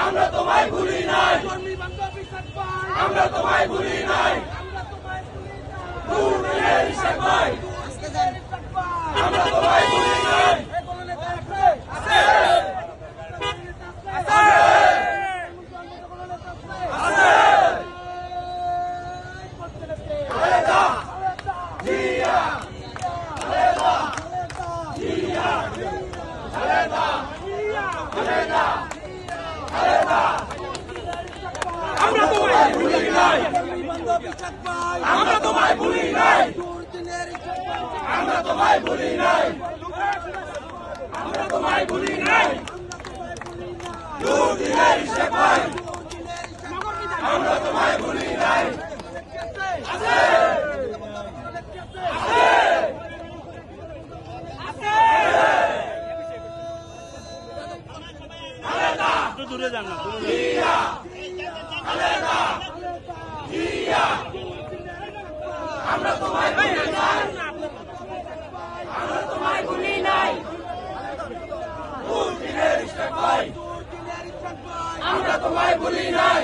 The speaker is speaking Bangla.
আমরা তোমায় ভুলি নাই, আমরা তোমায় ভুলি নাই, দুর্দিনের ইশাক ভাই, আমরা তোমায় ভুলি নাই। আমরা তোমায় ভুলি নাই, আমরা তোমায় ভুলি নাই, আমরা তোমায় ভুলি নাই, আমরা তোমায় ভুলি নাই, দুর্দিনের ইশাক ভাই, আমরা তোমায় ভুলি নাই। দূরে যান না, আমরা তোমায় ভুলি নাই, আমরা তোমায় ভুলি নাই, দুর্দিনের ইশাক ভাই, আমরা তোমায় ভুলি নাই।